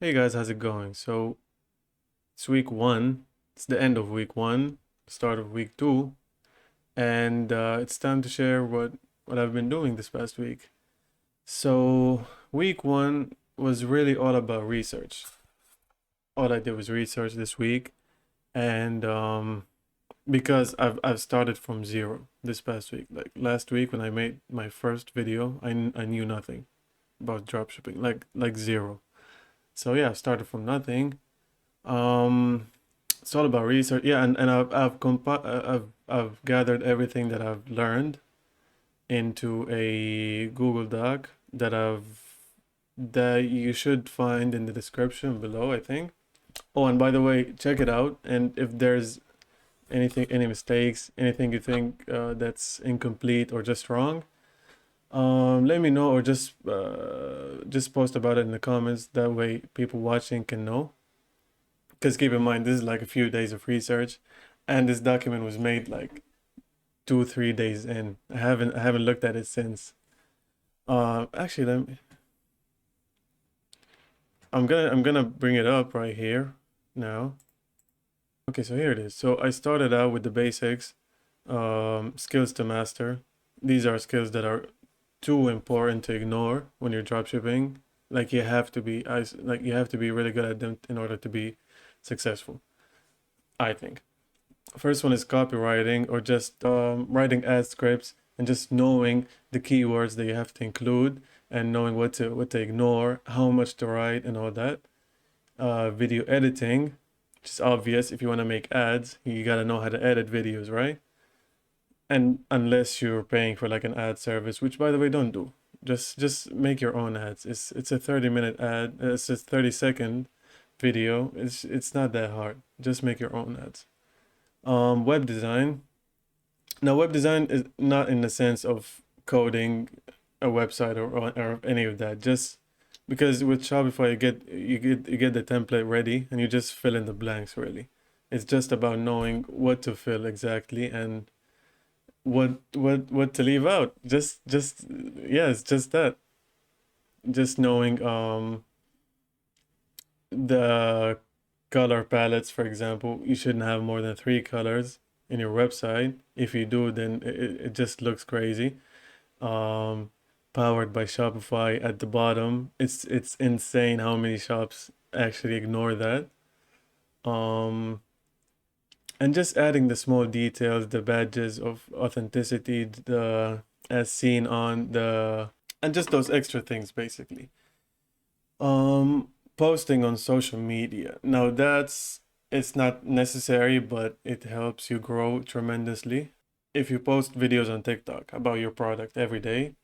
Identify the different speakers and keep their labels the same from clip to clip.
Speaker 1: Hey guys, how's it going? So it's week one. It's the end of week one, start of week two, and it's time to share what I've been doing this past week. So week one was really all about research. All I did was research this week, and because I've started from zero this past week. Like last week when I made my first video, I knew nothing about dropshipping, like zero. So yeah, I started from nothing. Um, It's all about research. Yeah, and I've gathered everything that I've learned into a Google Doc that you should find in the description below, I think. Oh, and by the way, check it out. And if there's any mistakes, anything you think that's incomplete or just wrong, let me know or just post about it in the comments. That way, people watching can know. Because keep in mind, this is like a few days of research, and this document was made like 2 3 days in. I haven't looked at it since. Actually, I'm gonna bring it up right here now. Okay, so here it is. So I started out with the basics, skills to master. These are skills that are too important to ignore when you're dropshipping. Like you have to be really good at them in order to be successful, I think. First one is copywriting or just writing ad scripts and just knowing the keywords that you have to include and knowing what to ignore, how much to write, and all that. Video editing, which is obvious. If you want to make ads, you gotta know how to edit videos, right? And unless you're paying for like an ad service, which by the way, don't do. Just make your own ads. It's a 30-minute ad. It's a 30-second video. It's not that hard. Just make your own ads. Web design. Now, web design is not in the sense of coding a website or any of that. Just because with Shopify you get the template ready and you just fill in the blanks really. It's just about knowing what to fill exactly and what to leave out. Just yeah, it's just that. Just knowing the color palettes, for example, you shouldn't have more than 3 colors in your website. If you do, then it just looks crazy. Um, Powered by Shopify at the bottom. It's insane how many shops actually ignore that. Um, and just adding the small details, the badges of authenticity, the as seen on the and just those extra things basically. Posting on social media. Now it's not necessary, but it helps you grow tremendously. If you post videos on TikTok about your product every day,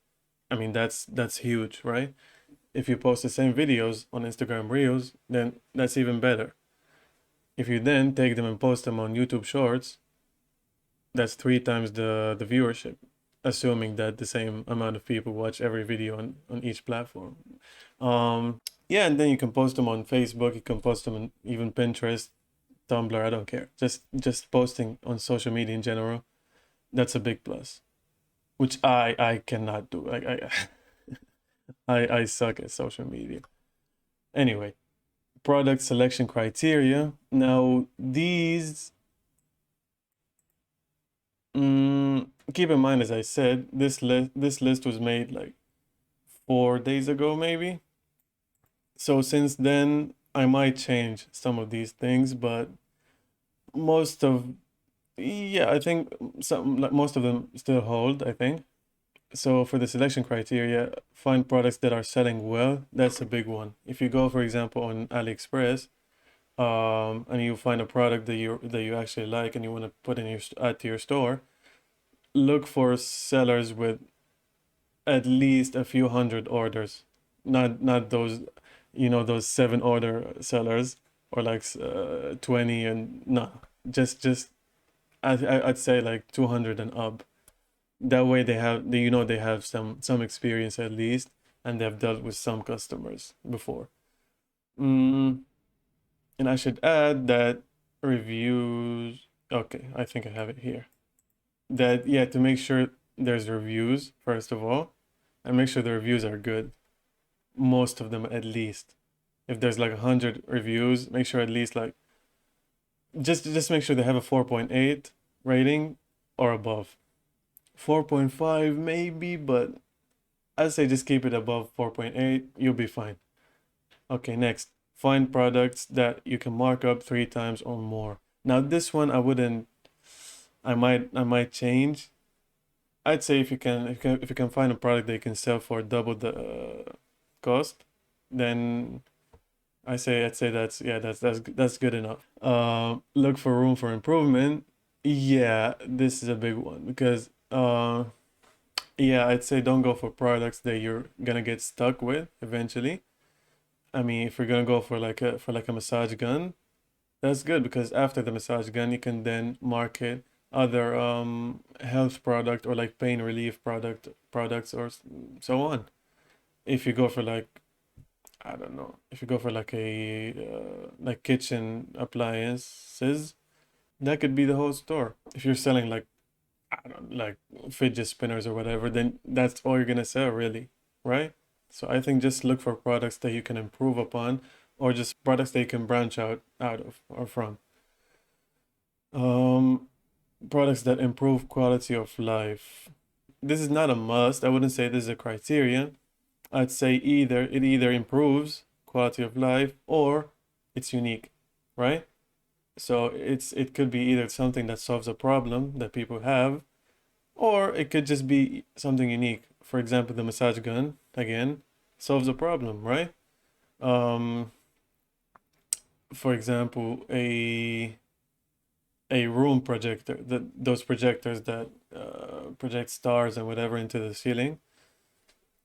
Speaker 1: I mean that's huge, right? If you post the same videos on Instagram Reels, then that's even better. If you then take them and post them on YouTube Shorts, that's 3 times the viewership, assuming that the same amount of people watch every video on each platform. Yeah, and then you can post them on Facebook, you can post them on even Pinterest, Tumblr, I don't care. Just posting on social media in general, that's a big plus. Which I cannot do. Like I suck at social media. Anyway, product selection criteria. Now these keep in mind, as I said, this list was made like 4 days ago maybe. So since then I might change some of these things, but most of yeah, I think some like most of them still hold, I think. So for the selection criteria, find products that are selling well. That's a big one. If you go, for example, on Aliexpress, and you find a product that you actually like and you want to put in add to your store, look for sellers with at least a few hundred orders. Not those, those 7 order sellers or like 20 and no, just I'd say like 200 and up. That way they have some experience at least, and they've dealt with some customers before. Mm, and I should add that reviews. Okay, I think I have it here. That yeah, to make sure there's reviews first of all, and make sure the reviews are good. Most of them at least. If there's like 100 reviews, make sure at least like just make sure they have a 4.8 rating or above. 4.5 maybe, but I'd say just keep it above 4.8. You'll be fine. Okay, next. Find products that you can mark up 3 times or more. Now this one I wouldn't. I might change. I'd say if you can find a product that you can sell for double the cost, then I'd say that's good enough. Look for room for improvement. Yeah, this is a big one because yeah, I'd say don't go for products that you're gonna get stuck with eventually. I mean, if you're gonna go for like a massage gun, that's good because after the massage gun, you can then market other health product or like pain relief products or so on. If you go for like I don't know, if you go for like a like kitchen appliances, that could be the whole store. If you're selling like I don't like fidget spinners or whatever, then that's all you're gonna sell really, right? So I think just look for products that you can improve upon or just products that you can branch out of or from. Um, Products that improve quality of life. This is not a must. I wouldn't say this is a criterion. I'd say it either improves quality of life or it's unique, right? So it could be either something that solves a problem that people have, or it could just be something unique. For example, the massage gun again solves a problem, right? Um, for example, a room projector, those projectors that project stars and whatever into the ceiling.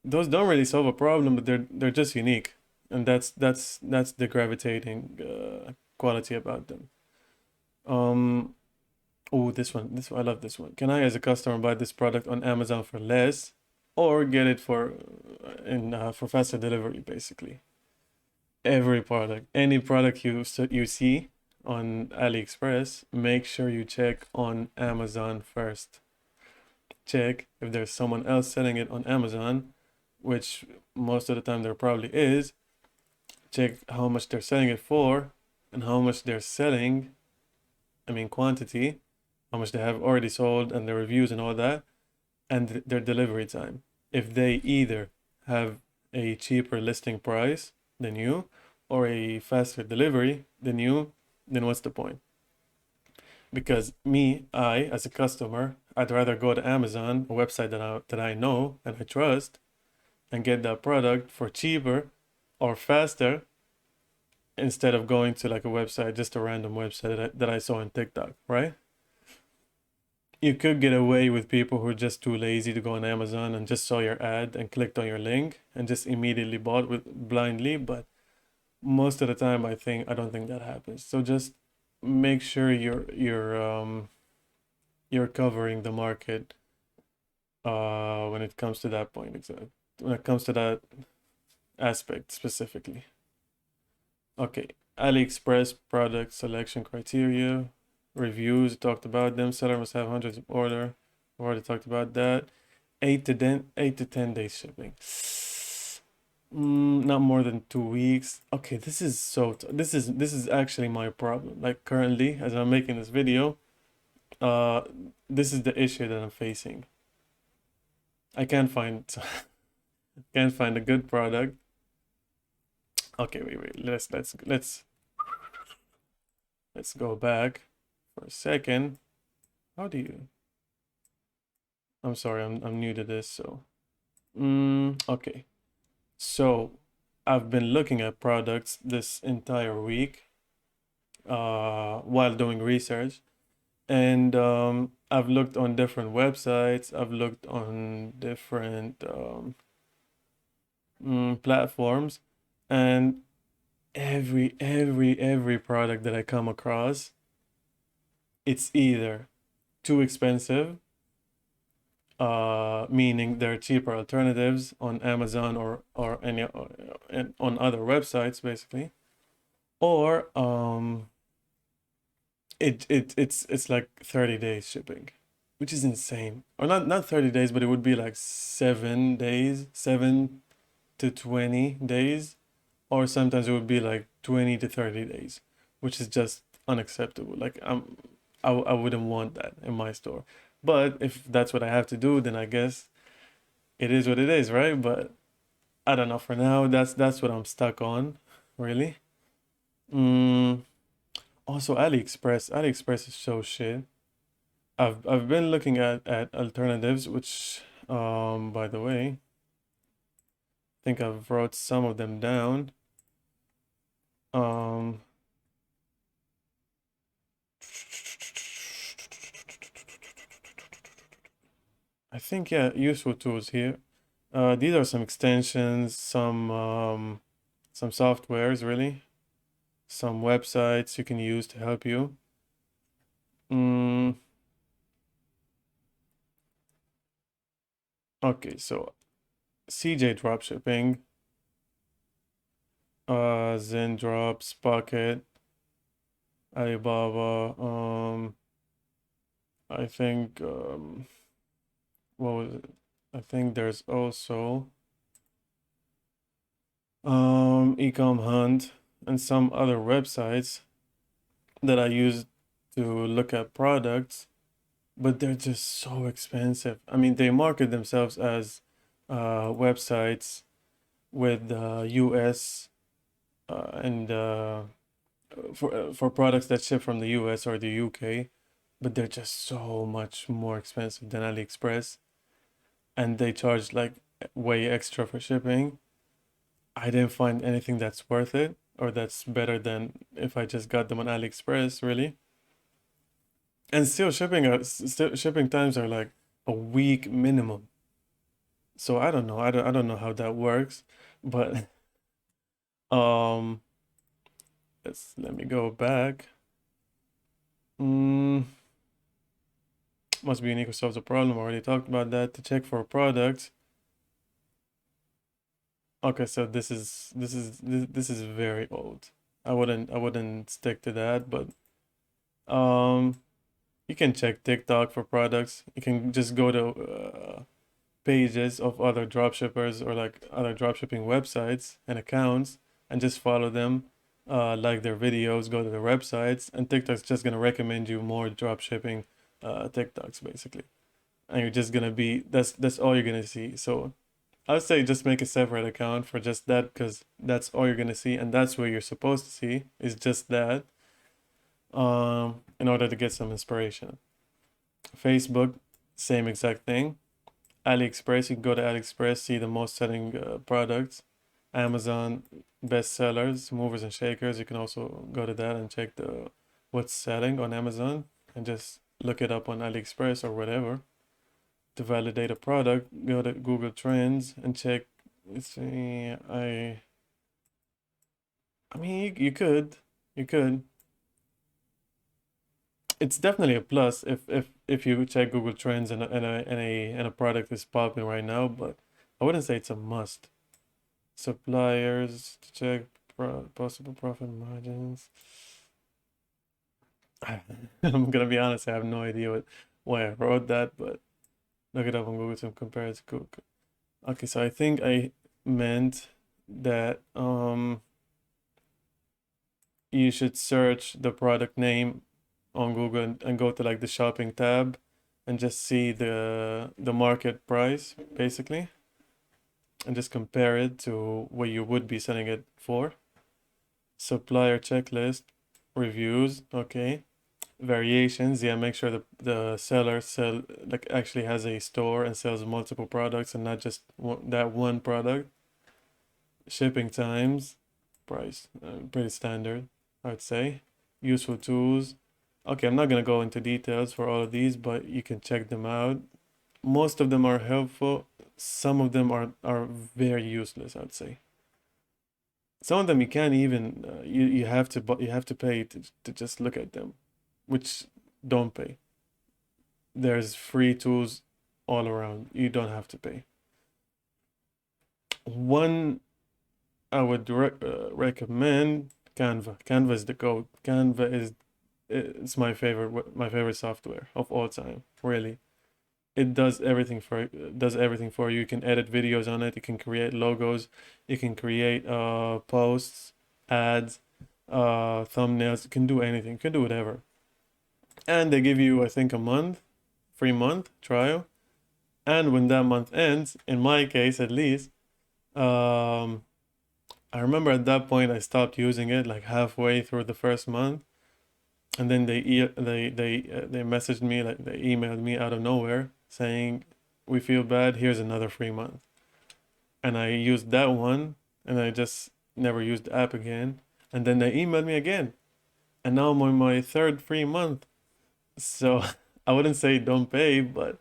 Speaker 1: Those don't really solve a problem, but they're just unique, and that's the gravitating quality about them. Um, oh, this one, I love this one. Can I, as a customer, buy this product on Amazon for less, or get it for faster delivery, basically? Every product, any product you see on AliExpress, make sure you check on Amazon first. Check if there's someone else selling it on Amazon, which most of the time there probably is. Check how much they're selling it for and how much they're selling, I mean quantity, how much they have already sold and the reviews and all that, and their delivery time. If they either have a cheaper listing price than you or a faster delivery than you, then what's the point? Because I as a customer, I'd rather go to Amazon, a website that I know and I trust, and get that product for cheaper or faster instead of going to like a website, just a random website that I saw on TikTok, right? You could get away with people who are just too lazy to go on Amazon and just saw your ad and clicked on your link and just immediately bought with blindly, but most of the time I don't think that happens. So just make sure you're covering the market when it comes to that point, exactly. When it comes to that aspect specifically. Okay, AliExpress product selection criteria, reviews, talked about them. Seller must have hundreds of order. We already talked about that. 8 to 10 days shipping. Not more than 2 weeks. Okay, this is actually my problem. Like currently, as I'm making this video, uh, this is the issue that I'm facing. I can't find can't find a good product. Okay, wait. Let's go back for a second. How do you? I'm sorry, I'm new to this, so. Okay. So, I've been looking at products this entire week, while doing research, and I've looked on different websites. I've looked on different platforms, and every product that I come across, it's either too expensive, meaning there are cheaper alternatives on Amazon or any and on other websites basically, or it's like 30 days shipping, which is insane. Or not 30 days, but it would be like 7 days, 7 to 20 days or sometimes it would be like 20 to 30 days, which is just unacceptable. Like I wouldn't want that in my store. But if that's what I have to do, then I guess it is what it is, right? But I don't know. For now, that's what I'm stuck on, really. Mm, Also, AliExpress is so shit. I've been looking at alternatives, which by the way, I think I've wrote some of them down. Um, I think, yeah, useful tools here. These are some extensions, some softwares, really, some websites you can use to help you. Mm, okay, so CJ Dropshipping, Zen Drops, Pocket, Alibaba. I think what was it? I think there's also Ecom Hunt and some other websites that I use to look at products, but they're just so expensive. I mean, they market themselves as websites with US and for products that ship from the US or the UK, but they're just so much more expensive than AliExpress, and they charge like way extra for shipping. I didn't find anything that's worth it or that's better than if I just got them on AliExpress, really. And still shipping times are like a week minimum. So I don't know. I don't know how that works, but um let me go back. Mm, must be unique solves the problem. I already talked about that. To check for a product. Okay, so this is very old. I wouldn't stick to that, but um you can check TikTok for products. You can just go to pages of other dropshippers or like other dropshipping websites and accounts and just follow them, like their videos, go to their websites, and TikTok's just gonna recommend you more dropshipping TikToks basically. And you're just gonna be that's all you're gonna see. So I would say just make a separate account for just that because that's all you're gonna see and that's what you're supposed to see is just that in order to get some inspiration. Facebook, same exact thing. AliExpress, you can go to AliExpress, see the most selling products. Amazon, best sellers, movers and shakers. You can also go to that and check the what's selling on Amazon and just look it up on AliExpress or whatever. To validate a product, go to Google Trends and check. Let's see, I mean, you could. It's definitely a plus if you check Google Trends and a product is popping right now, but I wouldn't say it's a must. Suppliers to check possible profit margins. I'm gonna be honest, I have no idea why I wrote that, but look it up on Google to compare it to Google. Okay, so I think I meant that you should search the product name on Google and go to like the shopping tab and just see the market price basically and just compare it to what you would be selling it for. Supplier checklist, reviews, okay. Variations, yeah, make sure the seller like actually has a store and sells multiple products and not just that one product. Shipping times, price, pretty standard, I would say. Useful tools. Okay, I'm not gonna go into details for all of these, but you can check them out. Most of them are helpful. Some of them are very useless, I'd say. Some of them you can't even you have to pay to just look at them, which don't pay. There's free tools all around. You don't have to pay. One I would recommend Canva. Canva is the goat. Canva is it's my favorite software of all time, really. it does everything for you. You can edit videos on it, you can create logos, you can create posts, ads, thumbnails, you can do anything, you can do whatever. And they give you, I think, a free month trial. And when that month ends, in my case at least, um, I remember at that point I stopped using it like halfway through the first month, and then they messaged me, like they emailed me out of nowhere saying, "We feel bad. Here's another free month." And I used that one, and I just never used the app again. And then they emailed me again, and now I'm on my third free month. So I wouldn't say don't pay, but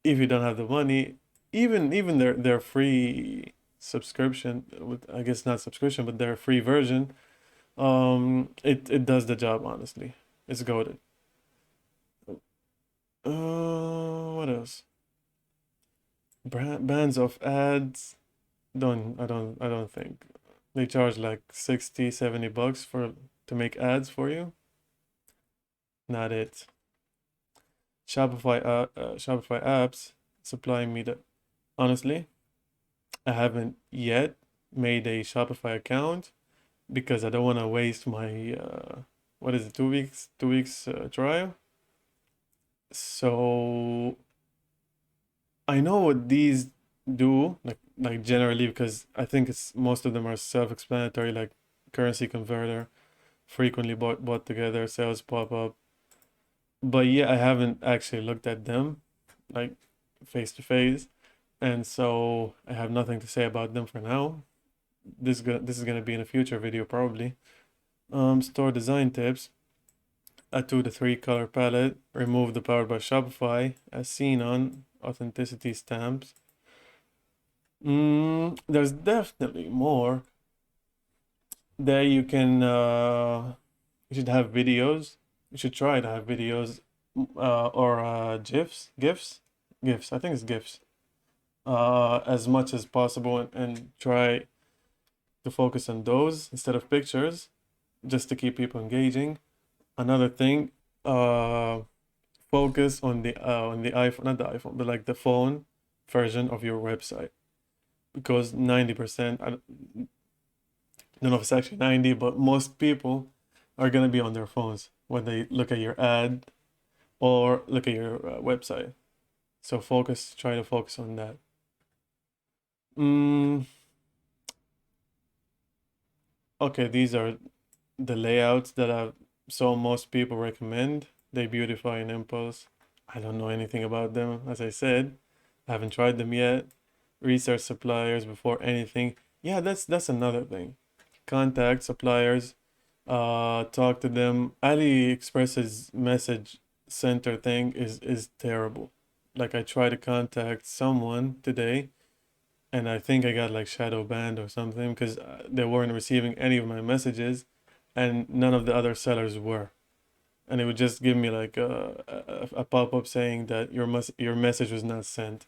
Speaker 1: if you don't have the money, even their free subscription, with, I guess not subscription, but their free version, it does the job, honestly. It's goated. What else? Bands of ads. I don't think they charge like 60-70 bucks for to make ads for you. Not it. Shopify apps supplying me the, honestly, I haven't yet made a Shopify account because I don't want to waste my what is it, 2 weeks trial. So I know what these do, like generally, because I think it's most of them are self-explanatory, like currency converter, frequently bought together, sales pop-up. But yeah, I haven't actually looked at them like face to face, and so I have nothing to say about them for now. This is gonna be in a future video probably. Store design tips. A 2 to 3 color palette. Remove the Powered by Shopify as seen on authenticity stamps. There's definitely more. There you can you should have videos. You should try to have videos or GIFs. I think it's GIFs. As much as possible, and try to focus on those instead of pictures, just to keep people engaging. Another thing, uh, focus on the iPhone, not the iPhone, but like the phone version of your website, because 90%, I don't know if it's actually 90, but most people are gonna be on their phones when they look at your ad or look at your website. So try to focus on that. Mm, okay, these are the layouts that I saw most people recommend. They beautify an impulse. I don't know anything about them, as I said. I haven't tried them yet. Research suppliers before anything. Yeah, that's another thing. Contact suppliers, talk to them. AliExpress's message center thing is terrible. Like I tried to contact someone today, and I think I got like shadow banned or something because they weren't receiving any of my messages, and none of the other sellers were. And it would just give me like a pop-up saying that your message was not sent.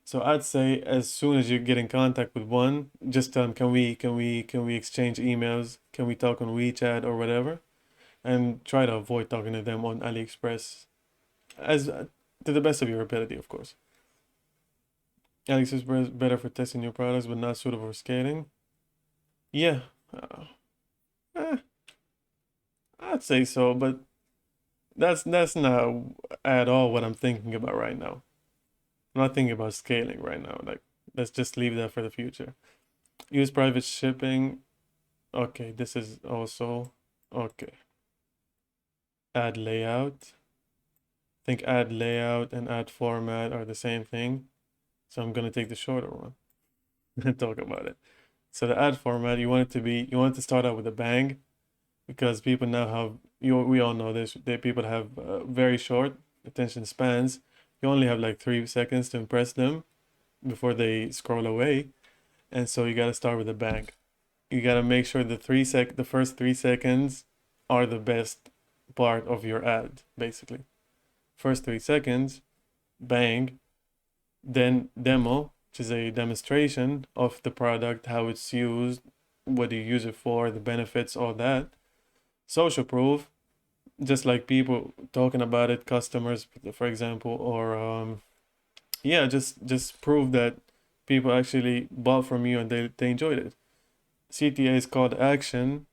Speaker 1: So I'd say as soon as you get in contact with one, just tell them, can we exchange emails? Can we talk on WeChat or whatever? And try to avoid talking to them on AliExpress, as to the best of your ability, of course. AliExpress is better for testing new products, but not suitable for scaling. Yeah, eh, I'd say so, but that's not at all what I'm thinking about right now. I'm not thinking about scaling right now. Like, let's just leave that for the future. Use private shipping. Okay, this is also okay. Add layout. I think add layout and add format are the same thing. So I'm gonna take the shorter one and talk about it. So the ad format, you want it to start out with a bang, because people now have we all know this. People have very short attention spans. You only have like 3 seconds to impress them before they scroll away, and so you gotta start with a bang. You gotta make sure the first 3 seconds are the best part of your ad, basically. First 3 seconds, bang, then demo, which is a demonstration of the product, how it's used, what you use it for, the benefits, all that. Social proof, just like people talking about it, customers, for example, or yeah, just prove that people actually bought from you and they enjoyed it. CTA is called action.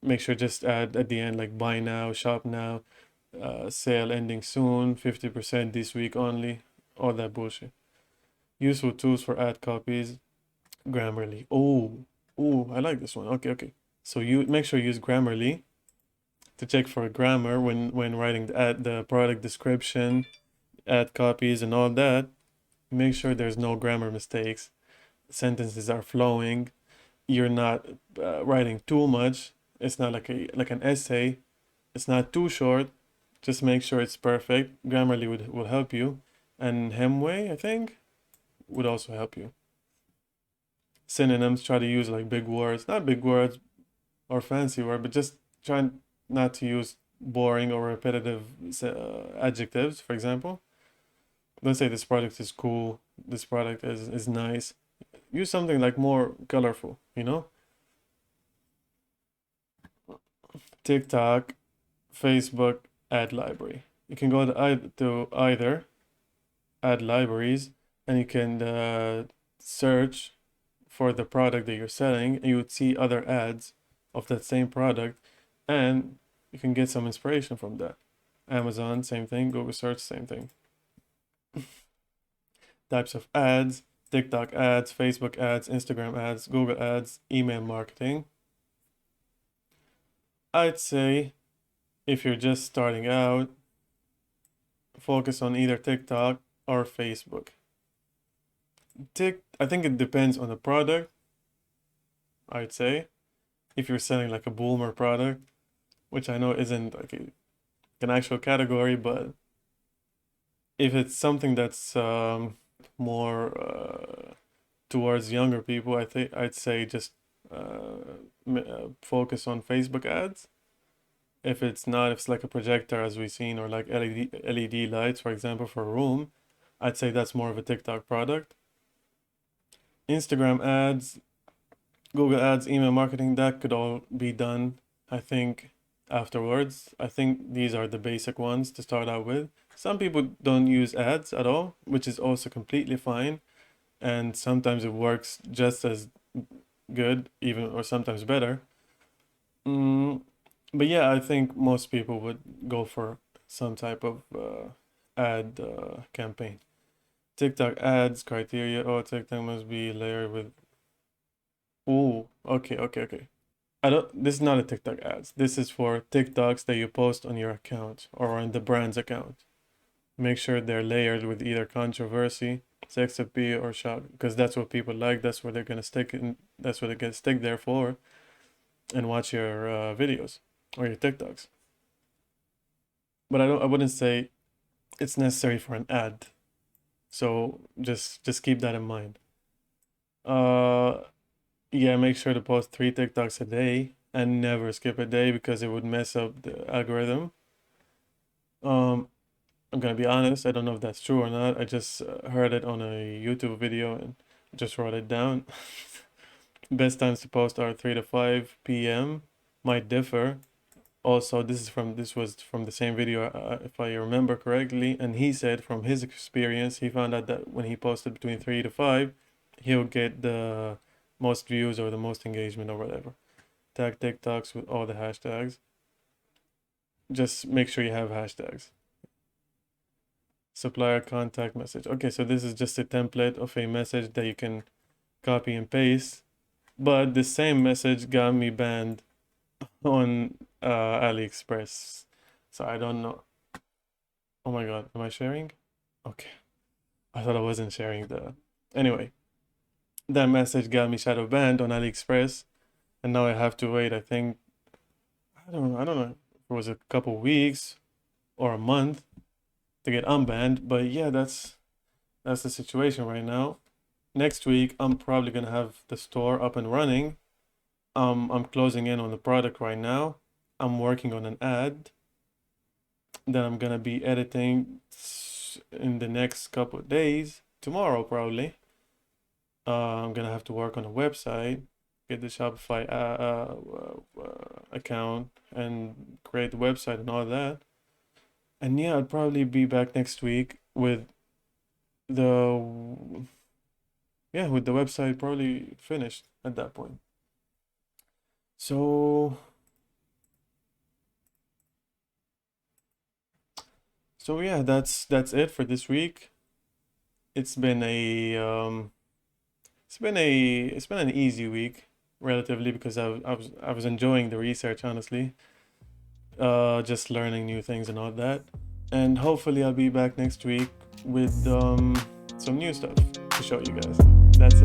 Speaker 1: Make sure just add at the end like buy now, shop now, sale ending soon, 50% this week only, all that bullshit. Useful tools for ad copies, Grammarly. Oh, I like this one. Okay. So you make sure you use Grammarly to check for grammar when writing the product description, ad copies, and all that. Make sure there's no grammar mistakes. Sentences are flowing. You're not writing too much. It's not like an essay. It's not too short. Just make sure it's perfect. Grammarly will help you, and Hemway I think would also help you. Synonyms, try to use like big words, not big words or fancy word, but just try not to use boring or repetitive adjectives. For example, let's say this product is cool. This product is nice. Use something like more colorful. TikTok, Facebook ad library. You can go to either ad libraries and you can search for the product that you're selling and you would see other ads of that same product and you can get some inspiration from that. Amazon, same thing. Google search, same thing. Types of ads: TikTok ads, Facebook ads, Instagram ads, Google ads, email marketing. I'd say if you're just starting out, focus on either TikTok or Facebook. I think it depends on the product, I'd say. If you're selling like a boomer product, which I know isn't like an actual category, but if it's something that's more towards younger people, I think I'd say just focus on Facebook ads. If it's not, if it's like a projector as we've seen, or like LED lights, for example, for a room, I'd say that's more of a TikTok product. Instagram ads, Google ads, email marketing, that could all be done, I think, afterwards. I think these are the basic ones to start out with. Some people don't use ads at all, which is also completely fine. And sometimes it works just as good, even, or sometimes better. Mm, but yeah, I think most people would go for some type of ad campaign. TikTok ads criteria. Oh, TikTok must be layered with. Oh, okay. I don't. This is not a TikTok ads. This is for TikToks that you post on your account or on the brand's account. Make sure they're layered with either controversy, sex appeal, or shock, because that's what people like. That's what they're gonna stick in. That's what they're gonna stick there for, and watch your videos or your TikToks. But I wouldn't say it's necessary for an ad. So just keep that in mind. Uh, yeah, make sure to post 3 TikToks a day and never skip a day because it would mess up the algorithm. Um, I'm gonna be honest, I don't know if that's true or not. I just heard it on a YouTube video and just wrote it down. Best times to post are 3 to 5 p.m. Might differ. Also, this was from the same video, if I remember correctly, and he said from his experience, he found out that when he posted between 3 to 5, he'll get the most views or the most engagement or whatever. Tag TikToks with all the hashtags. Just make sure you have hashtags. Supplier contact message. Okay, so this is just a template of a message that you can copy and paste. But the same message got me banned on Aliexpress. So I don't know. Oh my god, am I sharing? Okay. I thought I wasn't sharing the. Anyway, that message got me shadow banned on Aliexpress, and now I have to wait. I think I don't know if it was a couple weeks or a month to get unbanned. But yeah, that's the situation right now. Next week, I'm probably gonna have the store up and running. I'm closing in on the product right now. I'm working on an ad that I'm gonna be editing in the next couple of days. Tomorrow, probably. I'm gonna have to work on a website, get the Shopify account, and create the website and all that. And yeah, I'll probably be back next week with the yeah, with the website probably finished at that point. So yeah, that's it for this week. It's been a it's been an easy week relatively because I was enjoying the research, honestly. Just learning new things and all that. And hopefully I'll be back next week with some new stuff to show you guys. That's it.